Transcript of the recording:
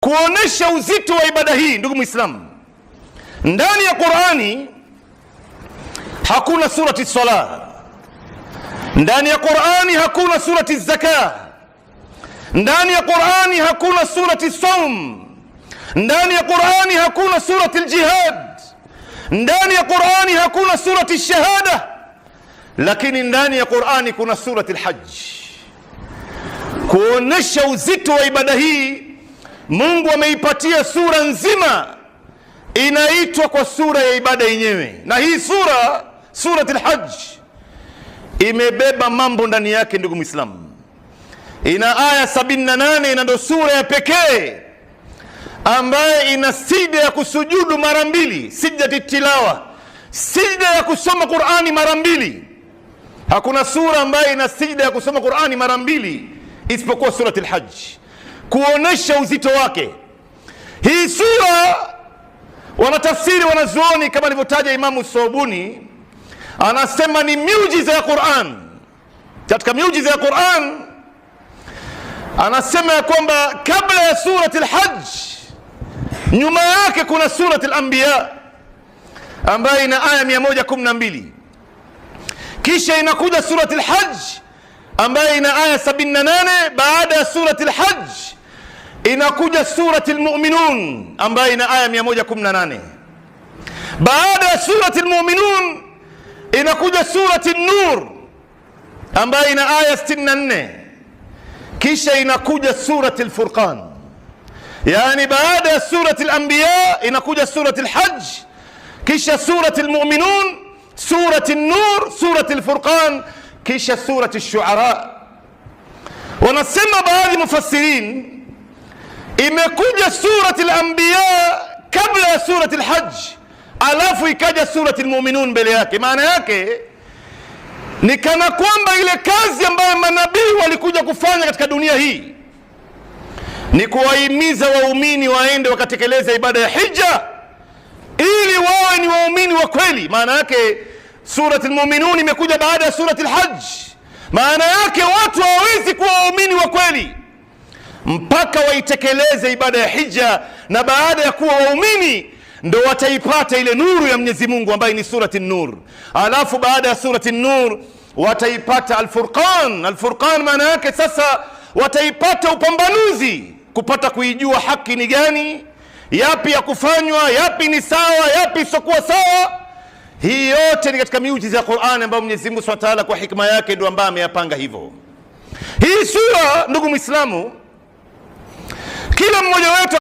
Kuonesha uzito wa ibada hii, ndugu Muislamu, ndani ya Qur'ani hakuna surati sala, ndani ya Qur'ani hakuna surati zaka, ndani ya Qur'ani hakuna surati saum, ndani ya Qur'ani hakuna surati al-jihad, ndani ya Qur'ani hakuna surati shahada, lakini ndani ya Qur'ani kuna surati al-hajj. Kuonesha uzito wa ibada hii, Mungu ameipatia sura nzima inaitwa kwa sura ya ibada yenyewe, na hii sura, surati al-hajj, imebeba mambo ndani yake. Ndugu Muislamu, ina aya 78 na ndio sura ya pekee ambaye ina sijda ya kusujudu mara mbili, sijda tilawa, sijda ya kusoma Qur'ani mara mbili. Hakuna sura ambaye ina sijda ya kusoma Qur'ani mara mbili isipokuwa surati al-hajj, kuonesha uzito wake. Hii sura wanatafsiri wanazuoni kama alivyotaja Imamu Sobuni, anasema ni miujiza ya Qur'an. Katika miujiza ya Qur'an anasema ya kwamba kabla ya surati al-hajj, nyuma yake kuna surati al-anbiya ambayo ina aya 112, kisha inakuja surati al-hajj ambayo ina aya 78. Baada ya surati al-hajj inakuja surati al-mu'minun ambayo ina aya 118. Baada ya surati al-mu'minun inakuja surati an-nur ambayo ina aya 64. Kisha inakuja surati al-furqan. Yani baada ya surati al-anbiya inakuja surati al-hajj, kisha surati al-mu'minun, surati an-nur, surati al-furqan, kisha surati ash-shu'ara. Wanasema baadhi mufassirin, imekuja surati al-anbiya kabla ya surati al-hajj, alafu ikaja surati al-mu'minun mbele yake. Maana yake ni kana kwamba ile kazi ambayo manabii walikuja kufanya katika dunia hii ni kuwahimiza waumini waende wakatekeleza ibada ya hija ili wawe ni waumini wa kweli. Maana yake surati al-mu'minun imekuja baada ya surati al-hajj. Maana yake watu hawawezi kuwa waumini wa kweli mpaka waitekeleze ibada ya hija, na baada ya kuwa waumini ndo wataipata ile nuru ya Mwenyezi Mungu ambayo ni surati an-nur. Alafu baada ya surati an-nur wataipata al-furqan. Al-furqan maana yake sasa wataipata upambanuzi, kupata kuijua haki ni gani, yapi ya kufanywa, yapi ni sawa, yapi isokuwa sawa. Hii yote ni katika miujiza ya Qur'an ambayo Mwenyezi Mungu Subhanahu wa Ta'ala kwa hikma yake ndio ambaye ameyapanga hivyo. Hii sura, ndugu Muislamu, kila mmoja wetu